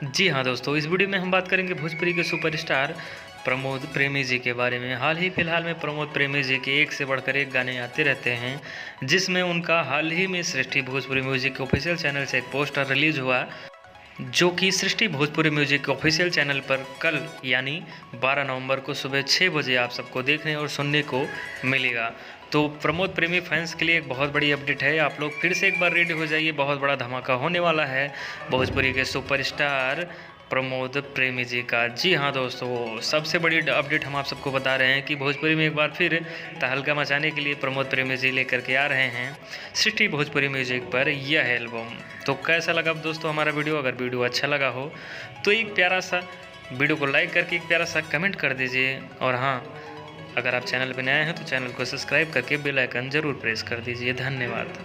जी हाँ दोस्तों, इस वीडियो में हम बात करेंगे भोजपुरी के सुपरस्टार प्रमोद प्रेमी जी के बारे में। हाल ही फिलहाल में प्रमोद प्रेमी जी के एक से बढ़कर एक गाने आते रहते हैं, जिसमें उनका हाल ही में सृष्टि भोजपुरी म्यूजिक के ऑफिशियल चैनल से एक पोस्टर रिलीज हुआ, जो कि सृष्टि भोजपुरी म्यूजिक के ऑफिशियल चैनल पर कल यानी 12 नवंबर को सुबह 6 बजे आप सबको देखने और सुनने को मिलेगा। तो प्रमोद प्रेमी फैंस के लिए एक बहुत बड़ी अपडेट है। आप लोग फिर से एक बार रेडी हो जाइए, बहुत बड़ा धमाका होने वाला है भोजपुरी के सुपरस्टार प्रमोद प्रेमी जी का। जी हाँ दोस्तों, सबसे बड़ी अपडेट हम आप सबको बता रहे हैं कि भोजपुरी में एक बार फिर तहलका मचाने के लिए प्रमोद प्रेमी जी लेकर के आ रहे हैं सृष्टि भोजपुरी म्यूजिक पर यह एल्बम। तो कैसा लगा दोस्तों हमारा वीडियो? अगर वीडियो अच्छा लगा हो तो एक प्यारा सा वीडियो को लाइक करके एक प्यारा सा कमेंट कर दीजिए, और हाँ, अगर आप चैनल पर नए हैं तो चैनल को सब्सक्राइब करके बेल आइकन ज़रूर प्रेस कर दीजिए। धन्यवाद।